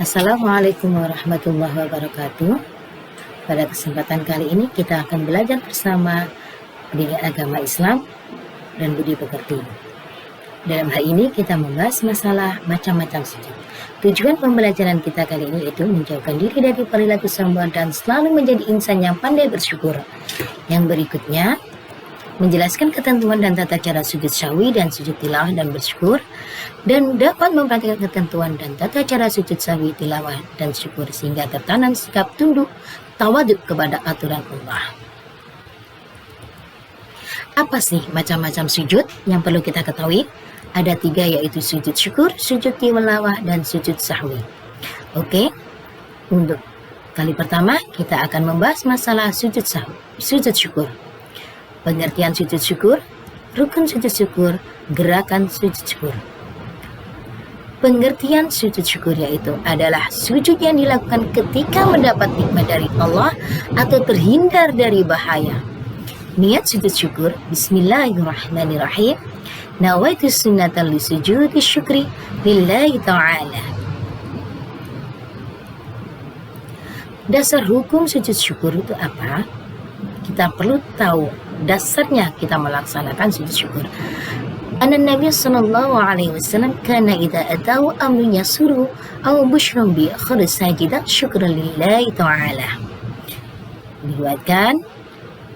Assalamualaikum warahmatullahi wabarakatuh. Pada kesempatan kali ini kita akan belajar bersama pendidikan agama Islam dan budi pekerti. Dalam hal ini kita membahas masalah macam-macam sujud. Tujuan pembelajaran kita kali ini yaitu menjauhkan diri dari perilaku sombong dan selalu menjadi insan yang pandai bersyukur. Yang berikutnya menjelaskan ketentuan dan tata cara sujud sahwi dan sujud tilawah dan bersyukur, dan dapat memperhatikan ketentuan dan tata cara sujud sahwi, tilawah, dan syukur sehingga tertanam sikap tunduk tawaduk kepada aturan Allah. Apa sih macam-macam sujud yang perlu kita ketahui? Ada 3, yaitu sujud syukur, sujud tilawah, dan sujud sahwi. Oke, untuk kali pertama kita akan membahas masalah sujud syukur. Pengertian sujud syukur, rukun sujud syukur, gerakan sujud syukur. Pengertian sujud syukur yaitu adalah sujud yang dilakukan ketika mendapat nikmat dari Allah atau terhindar dari bahaya. Niat sujud syukur, bismillahirrahmanirrahim. Nawaitu sunnatan li sujudi syukri lillahi ta'ala. Dasar hukum sujud syukur itu apa? Kita perlu tahu dasarnya kita melaksanakan sujud syukur. Nabi sallallahu alaihi wasallam kana idza atahu amrun yasuru aw bushrun bi akhir sajida syukran lillahi ta'ala. Diriwayatkan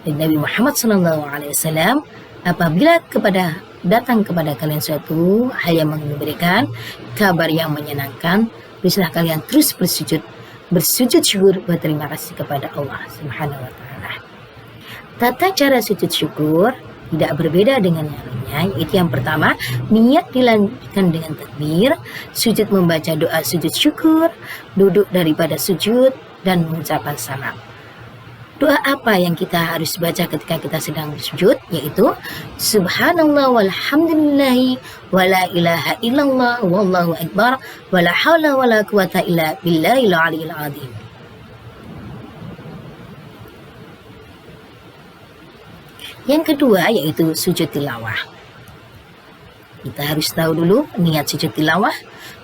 dari Nabi Muhammad sallallahu alaihi wasallam, apabila datang kepada kalian suatu hal yang memberikan kabar yang menyenangkan, bismillah kalian terus bersujud syukur, berterima kasih kepada Allah Subhanahu wa taala. Tata cara sujud syukur tidak berbeda dengan yang lainnya, yaitu yang pertama, niat dilanjutkan dengan takbir, sujud membaca doa sujud syukur, duduk daripada sujud, dan mengucapkan salam. Doa apa yang kita harus baca ketika kita sedang bersujud? Yaitu subhanallah walhamdulillahi wala ilaha illallah wallahu akbar wala hawla wala quwata illa billahil aliyil azim. Yang kedua yaitu sujud tilawah. Kita harus tahu dulu niat sujud tilawah,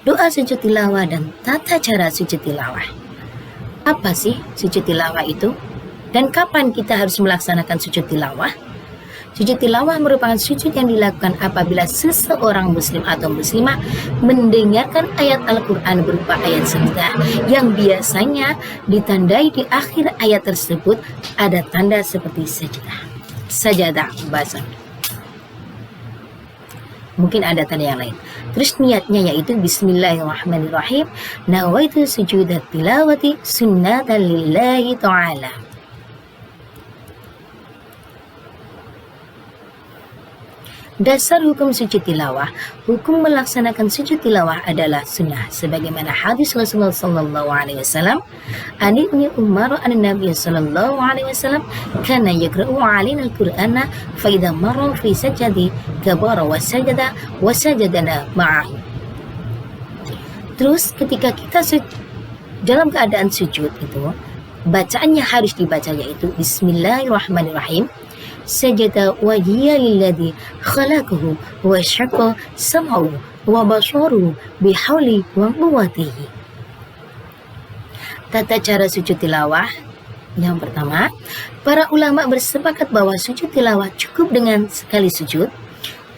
doa sujud tilawah, dan tata cara sujud tilawah. Apa sih sujud tilawah itu? Dan kapan kita harus melaksanakan sujud tilawah? Sujud tilawah merupakan sujud yang dilakukan apabila seseorang muslim atau muslimah mendengarkan ayat Al-Quran berupa ayat sajadah yang biasanya ditandai di akhir ayat tersebut ada tanda seperti sajadah bahasa. Mungkin ada tanda yang lain. Terus niatnya yaitu bismillahirrahmanirrahim. Nawaitu sujudat tilawati sunnatan lillahi ta'ala. Dasar hukum sujud tilawah. Hukum melaksanakan sujud tilawah adalah sunnah, sebagaimana hadis Rasulullah sallallahu alaihi wasallam, an Ibnu Umar an Nabi sallallahu alaihi wasallam kana yaqra'u 'alaina al-Qur'ana fa idza marra fi sajdi kabara wa sajadana ma'ahu. Terus ketika kita dalam keadaan sujud itu, bacaannya harus dibaca yaitu bismillahirrahmanirrahim. Sajada wajhiya lilladzi khalaqahu wa syaqqa sam'ahu wa basaruhu bihauli wa quwwatihi. Tata cara sujud tilawah. Yang pertama, para ulama bersepakat bahwa sujud tilawah cukup dengan sekali sujud.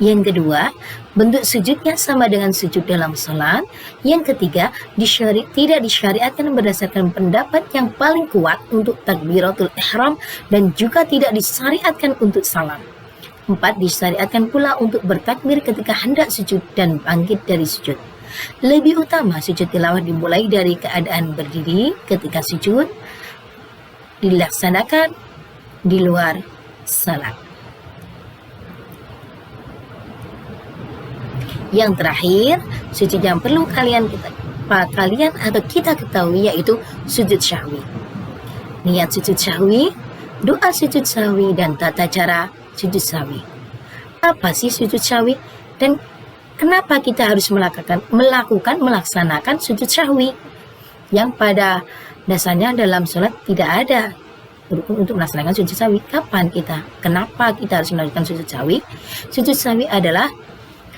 Yang kedua, bentuk sujudnya sama dengan sujud dalam salat. Yang ketiga, tidak disyariatkan berdasarkan pendapat yang paling kuat untuk takbiratul ihram dan juga tidak disyariatkan untuk salam. 4. Disyariatkan pula untuk bertakbir ketika hendak sujud dan bangkit dari sujud. Lebih utama sujud tilawah dimulai dari keadaan berdiri ketika sujud, dilaksanakan di luar salat. Yang terakhir, sujud yang perlu kalian atau kita ketahui yaitu sujud sahwi. Niat sujud sahwi, doa sujud sahwi, dan tata cara sujud sahwi. Apa sih sujud sahwi? Dan kenapa kita harus melaksanakan sujud sahwi? Yang pada dasarnya dalam sholat tidak ada rukun untuk melaksanakan sujud sahwi. Kenapa kita harus melakukan sujud sahwi? Sujud sahwi adalah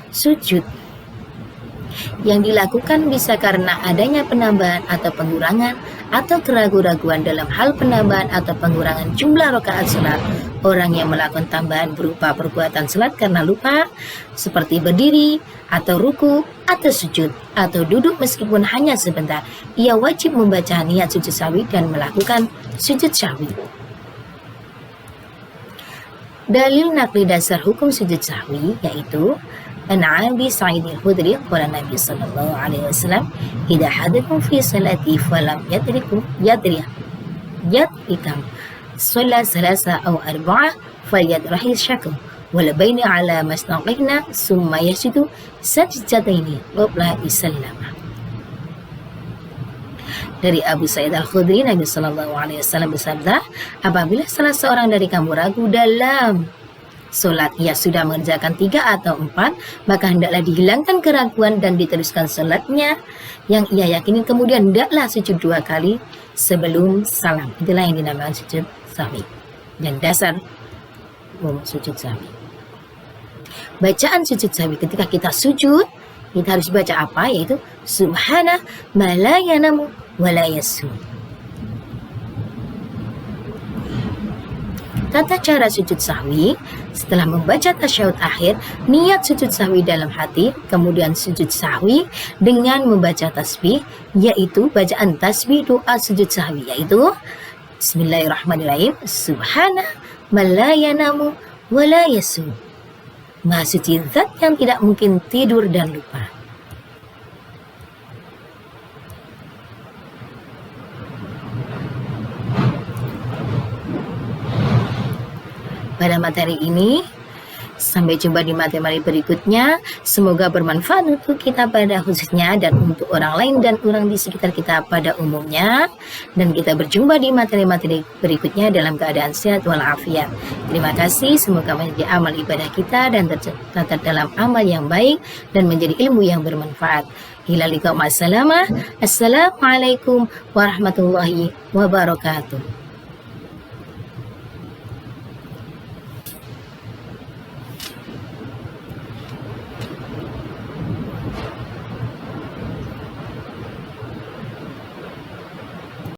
sujud Yang dilakukan bisa karena adanya penambahan atau pengurangan atau keraguan-raguan dalam hal penambahan atau pengurangan jumlah rakaat salat. Orang yang melakukan tambahan berupa perbuatan salat karena lupa, seperti berdiri, atau ruku, atau sujud, atau duduk meskipun hanya sebentar, ia wajib membaca niat sujud sahwi dan melakukan sujud sahwi. Dalil nakli dasar hukum sujud sahwi yaitu An Abi Sa'id al-Khudri qala Nabi sallallahu alaihi wasallam idza hadatkum fi salati falam yadrikam صلى ثلاثة أو أربعة فليدرح الشكل ولبين على ما استنقهنا ثم يسجد سجدتين قبل السلام. Dari Abu Sa'id al-Khudri, Nabi Sallallahu Alaihi Wasallam bersabda, apabila salah seorang dari kamu ragu dalam solat, ia sudah mengerjakan 3 atau 4, maka hendaklah dihilangkan keraguan dan diteruskan solatnya yang ia yakini, kemudian hendaklah sujud 2 kali sebelum salam. Itulah yang dinamakan sujud sahwi dan dasar sujud sahwi. Bacaan sujud sahwi ketika kita sujud, kita harus baca apa? Yaitu subhana ma la yanamu wa la yasu. Tata cara sujud sahwi: setelah membaca tasyahud akhir, niat sujud sahwi dalam hati, kemudian sujud sahwi dengan membaca tasbih, yaitu bacaan tasbih doa sujud sahwi, yaitu Bismillahirrahmanirrahim, subhana man la yanamu wa la yasu. Maha suci zat yang tidak mungkin tidur dan lupa. Pada materi ini, sampai jumpa di materi berikutnya. Semoga bermanfaat untuk kita pada khususnya dan untuk orang lain dan orang di sekitar kita pada umumnya. Dan kita berjumpa di materi-materi berikutnya dalam keadaan sehat walafiat. Terima kasih, semoga menjadi amal ibadah kita dan tercatat dalam amal yang baik dan menjadi ilmu yang bermanfaat. Ila liqa ma'assalamah. Assalamualaikum warahmatullahi wabarakatuh.